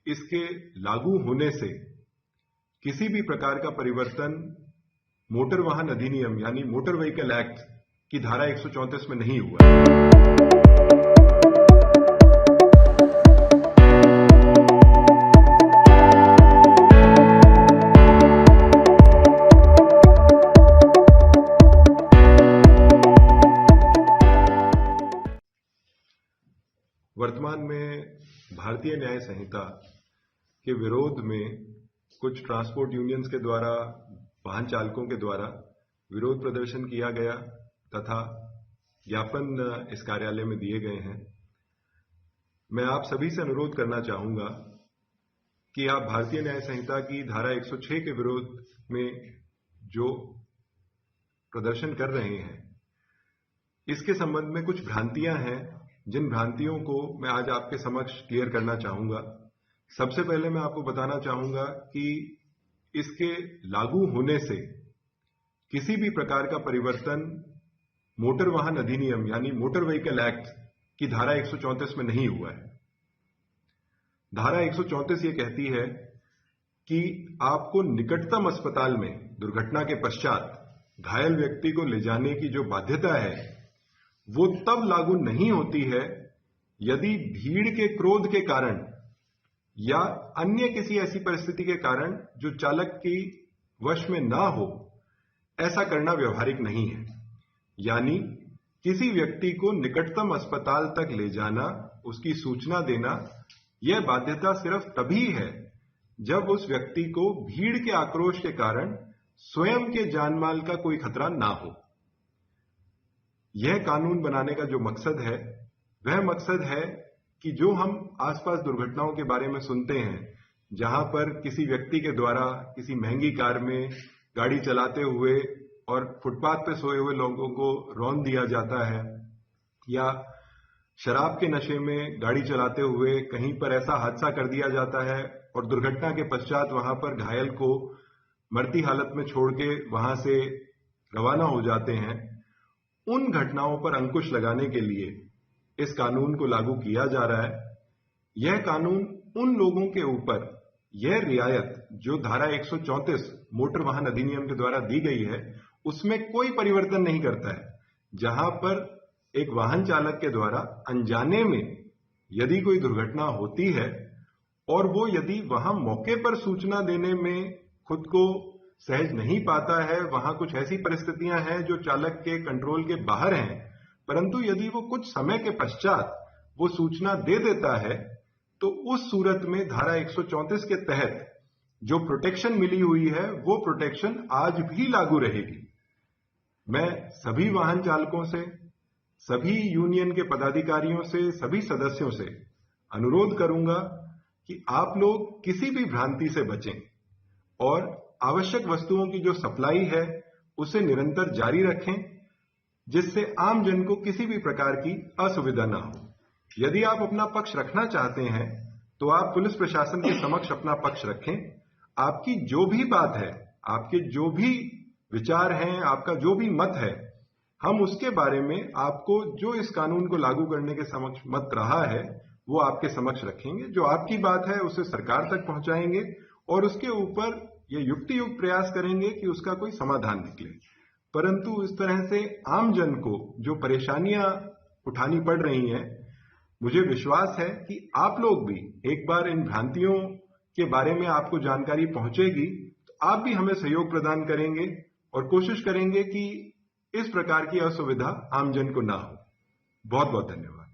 इसके लागू होने से किसी भी प्रकार का परिवर्तन मोटर वाहन अधिनियम यानी मोटर व्हीकल एक्ट की धारा 134 में नहीं हुआ। वर्तमान में भारतीय न्याय संहिता के विरोध में कुछ ट्रांसपोर्ट यूनियंस के द्वारा वाहन चालकों के द्वारा विरोध प्रदर्शन किया गया तथा ज्ञापन इस कार्यालय में दिए गए हैं। मैं आप सभी से अनुरोध करना चाहूंगा कि आप भारतीय न्याय संहिता की धारा 106 के विरोध में जो प्रदर्शन कर रहे हैं इसके संबंध में कुछ भ्रांतियां हैं, जिन भ्रांतियों को मैं आज आपके समक्ष क्लियर करना चाहूंगा। सबसे पहले मैं आपको बताना चाहूंगा कि इसके लागू होने से किसी भी प्रकार का परिवर्तन मोटर वाहन अधिनियम यानी मोटर व्हीकल एक्ट की धारा 134 में नहीं हुआ है। धारा 134 ये कहती है कि आपको निकटतम अस्पताल में दुर्घटना के पश्चात घायल व्यक्ति को ले जाने की जो बाध्यता है वो तब लागू नहीं होती है यदि भीड़ के क्रोध के कारण या अन्य किसी ऐसी परिस्थिति के कारण जो चालक की वश में ना हो, ऐसा करना व्यवहारिक नहीं है। यानी किसी व्यक्ति को निकटतम अस्पताल तक ले जाना, उसकी सूचना देना, यह बाध्यता सिर्फ तभी है जब उस व्यक्ति को भीड़ के आक्रोश के कारण स्वयं के जानमाल का कोई खतरा ना हो। यह कानून बनाने का जो मकसद है वह मकसद है कि जो हम आसपास दुर्घटनाओं के बारे में सुनते हैं, जहां पर किसी व्यक्ति के द्वारा किसी महंगी कार में गाड़ी चलाते हुए और फुटपाथ पे सोए हुए लोगों को रौंद दिया जाता है, या शराब के नशे में गाड़ी चलाते हुए कहीं पर ऐसा हादसा कर दिया जाता है और दुर्घटना के पश्चात वहां पर घायल को मरती हालत में छोड़ के वहां से रवाना हो जाते हैं। उन घटनाओं पर अंकुश लगाने के लिए इस कानून को लागू किया जा रहा है। यह कानून उन लोगों के ऊपर यह रियायत जो धारा 134 मोटर वाहन अधिनियम के द्वारा दी गई है उसमें कोई परिवर्तन नहीं करता है। जहां पर एक वाहन चालक के द्वारा अनजाने में यदि कोई दुर्घटना होती है और वो यदि वहां मौके पर सूचना देने में खुद को सहज नहीं पाता है, वहां कुछ ऐसी परिस्थितियां हैं जो चालक के कंट्रोल के बाहर हैं, परंतु यदि वो कुछ समय के पश्चात वो सूचना दे देता है तो उस सूरत में धारा 134 के तहत जो प्रोटेक्शन मिली हुई है वो प्रोटेक्शन आज भी लागू रहेगी। मैं सभी वाहन चालकों से, सभी यूनियन के पदाधिकारियों से, सभी सदस्यों से अनुरोध करूंगा कि आप लोग किसी भी भ्रांति से बचें और आवश्यक वस्तुओं की जो सप्लाई है उसे निरंतर जारी रखें, जिससे आम जन को किसी भी प्रकार की असुविधा ना हो। यदि आप अपना पक्ष रखना चाहते हैं तो आप पुलिस प्रशासन के समक्ष अपना पक्ष रखें। आपकी जो भी बात है, आपके जो भी विचार हैं, आपका जो भी मत है, हम उसके बारे में आपको जो इस कानून को लागू करने के समक्ष मत रहा है वो आपके समक्ष रखेंगे। जो आपकी बात है उसे सरकार तक पहुंचाएंगे और उसके ऊपर ये युक्ति युक्त प्रयास करेंगे कि उसका कोई समाधान निकले। परंतु इस तरह से आम जन को जो परेशानियां उठानी पड़ रही हैं, मुझे विश्वास है कि आप लोग भी एक बार इन भ्रांतियों के बारे में आपको जानकारी पहुंचेगी तो आप भी हमें सहयोग प्रदान करेंगे और कोशिश करेंगे कि इस प्रकार की असुविधा आम जन को ना हो। बहुत बहुत धन्यवाद।